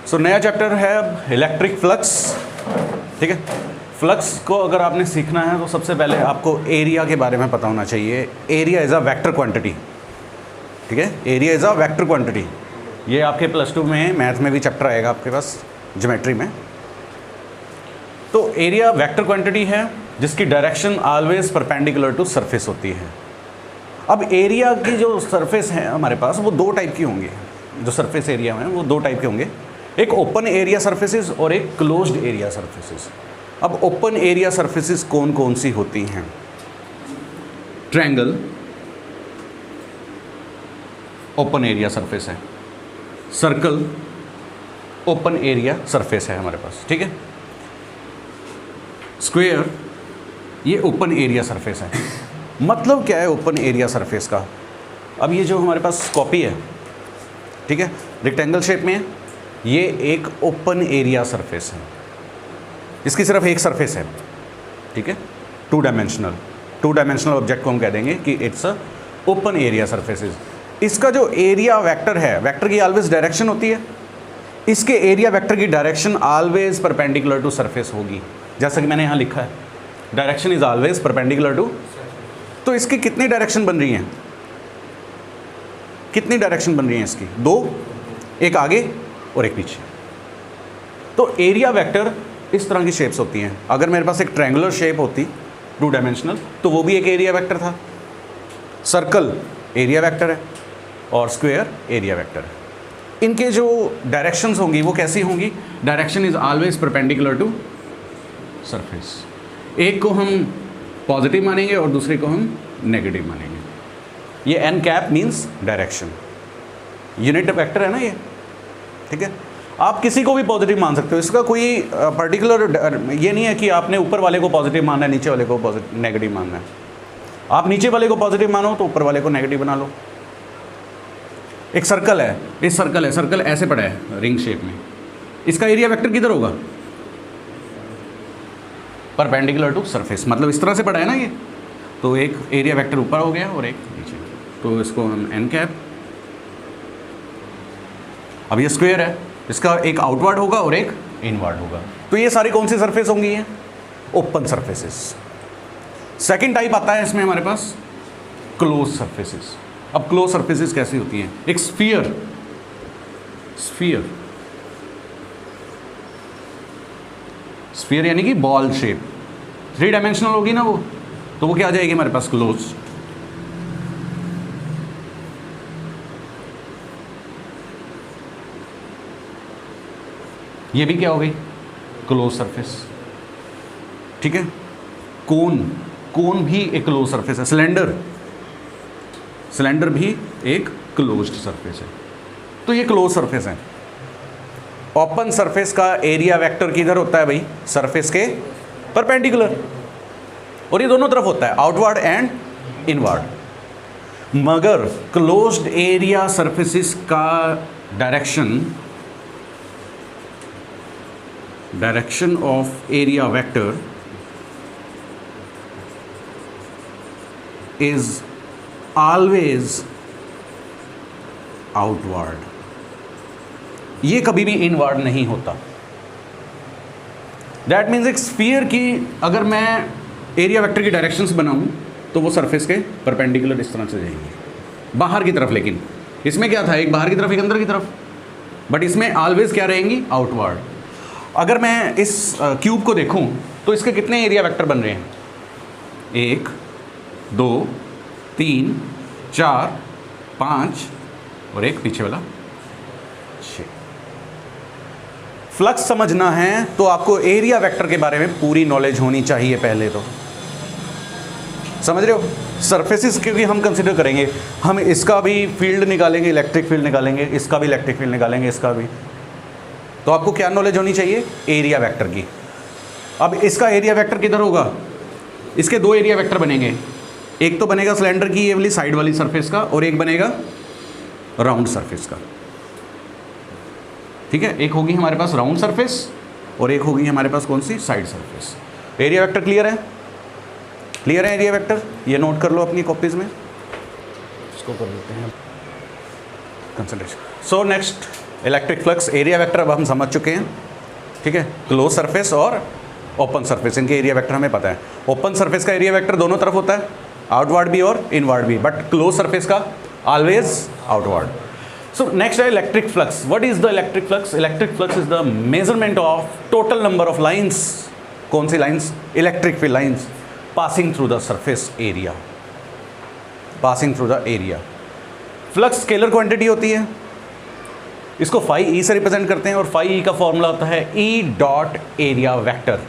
सो नया चैप्टर है अब इलेक्ट्रिक फ्लक्स। ठीक है, फ्लक्स को अगर आपने सीखना है तो सबसे पहले आपको एरिया के बारे में पता होना चाहिए। Area is a vector quantity. ठीक है, area is a vector quantity. ये आपके +2 में मैथ में भी चैप्टर आएगा आपके पास, ज्योमेट्री में। तो एरिया वेक्टर क्वांटिटी है जिसकी direction always perpendicular to surface होती है। अब एरिया की जो सरफेस है हमारे पास वो दो टाइप की होंगी। जो सरफेस एरिया में वो दो टाइप के होंगे, एक ओपन एरिया सरफेसेस और एक क्लोज्ड एरिया सरफेसेस। अब ओपन एरिया सरफेसेस कौन कौन सी होती हैं? ट्रायंगल ओपन एरिया सरफेस है, सर्कल ओपन एरिया सरफेस है हमारे पास। ठीक है, स्क्वायर ये ओपन एरिया सरफेस है। मतलब क्या है ओपन एरिया सरफेस का? अब ये जो हमारे पास कॉपी है, ठीक है, रेक्टेंगल शेप में है, ये एक ओपन एरिया सरफेस है। इसकी सिर्फ एक सरफेस है। ठीक है, टू डायमेंशनल ऑब्जेक्ट को हम कह देंगे कि it's a open area surfaces. इसका जो एरिया वेक्टर है, वेक्टर की ऑलवेज डायरेक्शन होती है, इसके एरिया वेक्टर की direction always perpendicular to surface होगी। जैसा कि मैंने यहाँ लिखा है, direction is always perpendicular to. तो इसकी कितनी डायरेक्शन बन रही हैं? कितनी डायरेक्शन बन रही हैं इसकी? दो, एक आगे और एक पीछे। तो एरिया वेक्टर इस तरह की शेप्स होती हैं। अगर मेरे पास एक ट्रायंगुलर शेप होती 2 डायमेंशनल तो वो भी एक एरिया वेक्टर था। सर्कल एरिया वेक्टर है और स्क्वायर एरिया वेक्टर है। इनके जो डायरेक्शंस होंगी वो कैसी होंगी? Direction is always perpendicular to surface. एक को हम पॉजिटिव मानेंगे और दूसरे को हम नेगेटिव मानेंगे। ये n cap means direction, unit vector है ना ये। ठीक है, आप किसी को भी पॉजिटिव मान सकते हो, इसका कोई पर्टिकुलर ये नहीं है कि आपने ऊपर वाले को पॉजिटिव मानना है, नीचे वाले को नेगेटिव मानना है। आप नीचे वाले को पॉजिटिव मानो तो ऊपर वाले को नेगेटिव बना लो। एक सर्कल है, इस सर्कल है, सर्कल ऐसे पड़ा है रिंग शेप में, इसका एरिया वेक्टर किधर होगा? परपेंडिकुलर टू सरफेस, मतलब इस तरह से पड़ा है ना ये। तो एक एरिया वेक्टर ऊपर हो गया और एक नीचे, तो इसको हम एन कैप। अब ये स्क्वायर है, इसका एक आउटवर्ड होगा और एक इनवर्ड होगा। तो ये सारी कौन सी सरफेस होंगी? ये ओपन सरफेसेस। सेकंड टाइप आता है इसमें हमारे पास क्लोज सरफेसेस। अब क्लोज सरफेसेस कैसी होती हैं? एक स्फीयर यानी कि बॉल शेप, 3 डायमेंशनल होगी ना वो, तो वो क्या आ जाएगी हमारे पास? क्लोज। ये भी क्या हो गई? Close surface. ठीक है, कोन भी एक क्लोज सरफेस है। सिलेंडर भी एक क्लोज्ड सरफेस है। तो ये क्लोज सरफेस है। ओपन सरफेस का एरिया वेक्टर किधर होता है भाई? सरफेस के परपेंडिकुलर, और ये दोनों तरफ होता है, आउटवर्ड एंड इनवर्ड। मगर क्लोज्ड एरिया सरफेसेस का direction of area vector is always outward. ये कभी भी इनवर्ड नहीं होता। दैट मीन्स एक स्फीयर की अगर मैं एरिया वेक्टर की डायरेक्शंस बनाऊं तो वो सरफेस के परपेंडिकुलर इस तरह से जाएंगे बाहर की तरफ। लेकिन इसमें क्या था? एक बाहर की तरफ, एक अंदर की तरफ, बट इसमें ऑलवेज क्या रहेंगी? आउटवर्ड। अगर मैं इस क्यूब को देखूं तो इसके कितने एरिया वेक्टर बन रहे हैं? 1 2 3 4 5 और एक पीछे वाला 6। फ्लक्स समझना है तो आपको एरिया वेक्टर के बारे में पूरी नॉलेज होनी चाहिए पहले तो। समझ रहे हो? सरफेसेस क्योंकि हम कंसिडर करेंगे, हम इसका भी फील्ड निकालेंगे, इलेक्ट्रिक फील्ड निकालेंगे, इसका भी इलेक्ट्रिक फील्ड निकालेंगे, इसका भी। तो आपको क्या नॉलेज होनी चाहिए? एरिया वेक्टर की। अब इसका एरिया वेक्टर किधर होगा? इसके 2 एरिया वेक्टर बनेंगे। एक तो बनेगा सिलेंडर की ये वाली साइड वाली सरफेस का, और एक बनेगा राउंड सरफेस का। ठीक है, एक होगी हमारे पास राउंड सरफेस और एक होगी हमारे पास कौन सी? Side surface. Area vector clear है? क्लियर है एरिया वेक्टर? ये नोट कर लो अपनी कॉपीज में, इसको कर लेते हैं concentration. So next electric flux area vector अब हम समझ चुके हैं, ठीक है। क्लोज सरफेस और ओपन सरफेस, इनके एरिया वेक्टर हमें पता है। ओपन सरफेस का एरिया वेक्टर दोनों तरफ होता है, आउटवर्ड भी और इनवर्ड भी, बट क्लोज सरफेस का ऑलवेज आउटवर्ड। सो नेक्स्ट है electric flux. What is the electric flux? Electric flux is the measurement of total number of lines. कौन सी lines? Electric field lines passing through the surface area, passing through the area. Flux scalar quantity होती है, इसको phi E से represent करते हैं और phi E का फॉर्मूला होता है ई डॉट एरिया वेक्टर।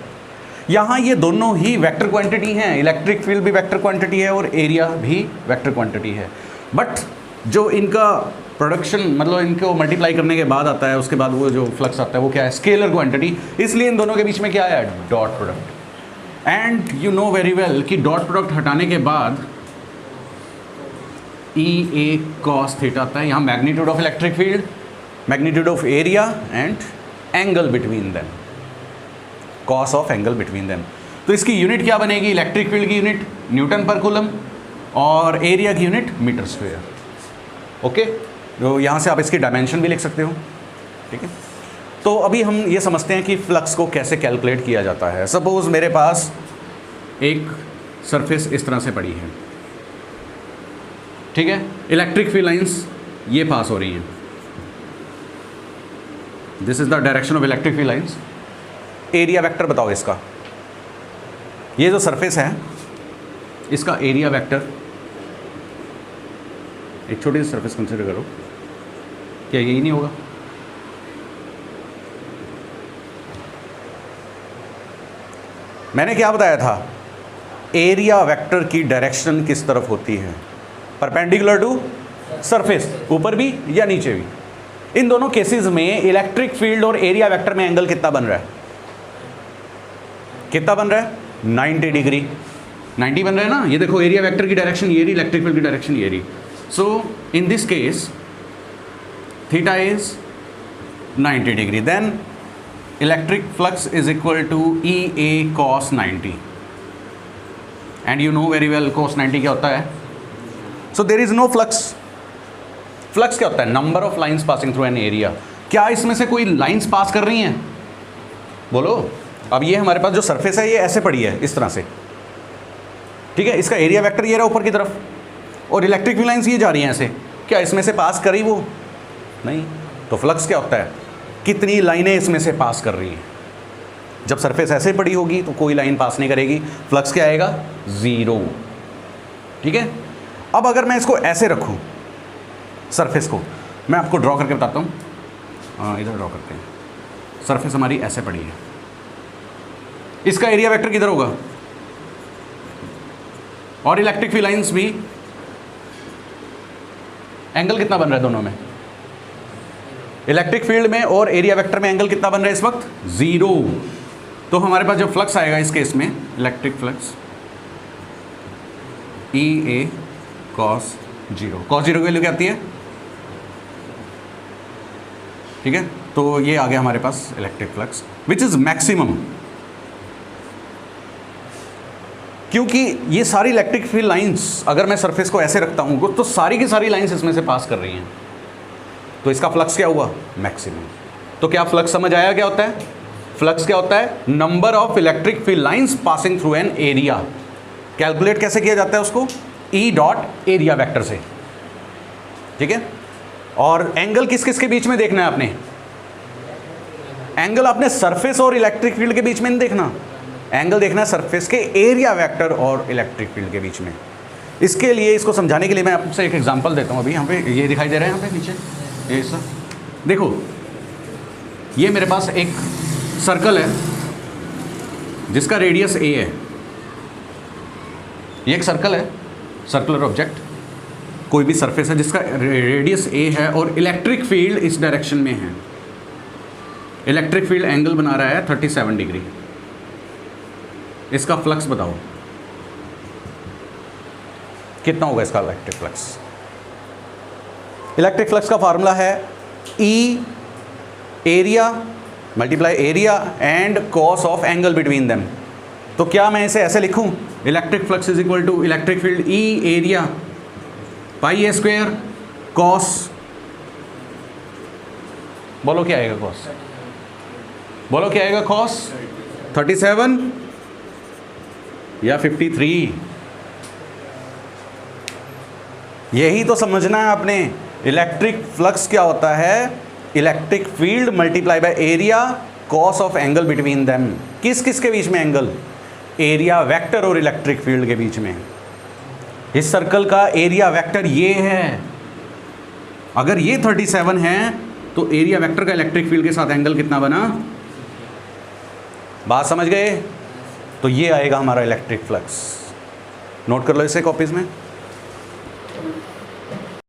यहाँ ये दोनों ही वेक्टर क्वांटिटी हैं, इलेक्ट्रिक फील्ड भी वेक्टर क्वांटिटी है और एरिया भी वेक्टर क्वांटिटी है, बट जो इनका प्रोडक्शन मतलब इनको मल्टीप्लाई करने के बाद आता है, उसके बाद वो जो फ्लक्स आता है वो क्या है? Scalar quantity. इसलिए इन दोनों के बीच में क्या आया? Dot product. And you know very well कि डॉट प्रोडक्ट हटाने के बाद ई ए कॉस थीटा आता है। यहाँ magnitude of electric field, magnitude of area and angle between them, cos of angle between them. तो इसकी यूनिट क्या बनेगी? इलेक्ट्रिक फील्ड की यूनिट न्यूटन पर कूलम और एरिया की यूनिट मीटर स्क्वायर। ओके, तो यहाँ से आप इसकी डायमेंशन भी लिख सकते हो, ठीक है। तो अभी हम ये समझते हैं कि फ्लक्स को कैसे कैलकुलेट किया जाता है। सपोज मेरे पास एक सरफेस इस तरह से पड़ी है, ठीक है। इलेक्ट्रिक फील्ड लाइंस ये पास हो रही हैं, this is the direction of electric field lines. Area vector बताओ इसका। ये जो सरफेस है इसका एरिया वेक्टर, एक छोटी सी सरफेस कंसिडर करो, क्या यही नहीं होगा? मैंने क्या बताया था? एरिया वेक्टर की डायरेक्शन किस तरफ होती है? परपेंडिकुलर टू सरफेस, ऊपर भी या नीचे भी। इन दोनों केसेस में इलेक्ट्रिक फील्ड और एरिया वेक्टर में एंगल कितना बन रहा है? कितना बन रहा है? 90 डिग्री। 90 बन रहा है ना। ये देखो एरिया वेक्टर की डायरेक्शन ये रही, इलेक्ट्रिक फील्ड की डायरेक्शन ये रही। So in this case theta is 90 degree, then electric flux is equal to E A cos 90। And you know very well cos 90 क्या होता है? So there is no flux. Flux क्या होता है? Number of lines passing through an area. क्या इसमें से कोई लाइंस पास कर रही हैं? बोलो। अब ये हमारे पास जो सरफेस है ये ऐसे पड़ी है इस तरह से, ठीक है। इसका एरिया वेक्टर ये रहा ऊपर की तरफ और इलेक्ट्रिक फील्ड लाइंस ये जा रही हैं ऐसे। क्या इसमें से पास करी वो? नहीं। तो फ्लक्स क्या होता है? कितनी लाइनें इसमें से पास कर रही हैं। जब सरफेस ऐसे पड़ी होगी तो कोई लाइन पास नहीं करेगी, फ्लक्स क्या आएगा? 0, ठीक है। अब अगर मैं इसको ऐसे रखूं, सरफेस को मैं आपको ड्रॉ करके बताता हूँ। इधर ड्रॉ करते हैं। सरफेस हमारी ऐसे पड़ी है, इसका एरिया वेक्टर किधर होगा? और इलेक्ट्रिक फील्ड लाइंस भी, एंगल कितना बन रहा है दोनों में? इलेक्ट्रिक फील्ड में और एरिया वेक्टर में एंगल कितना बन रहा है इस वक्त? 0। तो हमारे पास जो फ्लक्स आएगा इस केस में, electric flux E A cos 0। Cos 0 की वैल्यू क्या आती है? ठीक है। तो ये आ गया हमारे पास electric flux which is maximum, क्योंकि ये सारी इलेक्ट्रिक फील्ड लाइंस अगर मैं सरफेस को ऐसे रखता हूँ तो सारी की सारी लाइंस इसमें से पास कर रही हैं, तो इसका फ्लक्स क्या हुआ? मैक्सिमम। तो क्या फ्लक्स समझ आया क्या होता है? फ्लक्स क्या होता है? Number of electric field lines passing through an area. Calculate कैसे किया जाता है उसको? ई डॉट एरिया वेक्टर से, ठीक है। और एंगल किस किस के बीच में देखना है आपने? एंगल आपने सरफेस और इलेक्ट्रिक फील्ड के बीच में नहीं देखना, एंगल देखना है सरफेस के एरिया वेक्टर और इलेक्ट्रिक फील्ड के बीच में। इसके लिए, इसको समझाने के लिए मैं आपसे एक एग्जांपल देता हूँ। अभी यहाँ पे ये दिखाई दे रहा है, यहाँ पे नीचे ये हिस्सा देखो, ये मेरे पास एक सर्कल है जिसका रेडियस ए है। ये एक सर्कल है, सर्कुलर ऑब्जेक्ट, कोई भी सरफेस है जिसका रेडियस ए है और इलेक्ट्रिक फील्ड इस डायरेक्शन में है। इलेक्ट्रिक फील्ड एंगल बना रहा है 37 डिग्री। इसका फ्लक्स बताओ कितना होगा इसका इलेक्ट्रिक फ्लक्स? इलेक्ट्रिक फ्लक्स का फार्मूला है E area multiply area and cos of angle between them. तो क्या मैं इसे ऐसे लिखूं? Electric flux is equal to electric field E area pi A square cos बोलो क्या आएगा कॉस, बोलो क्या आएगा कॉस 37 या 53? यही तो समझना है आपने। इलेक्ट्रिक फ्लक्स क्या होता है? Electric field multiply by area cos of angle between them. किस किस के बीच में एंगल? एरिया वेक्टर और इलेक्ट्रिक फील्ड के बीच में। इस सर्कल का एरिया वेक्टर ये है, अगर ये 37 है तो एरिया वेक्टर का इलेक्ट्रिक फील्ड के साथ एंगल कितना बना? बात समझ गए? तो ये आएगा हमारा इलेक्ट्रिक फ्लक्स। नोट कर लो इसे कॉपीज में।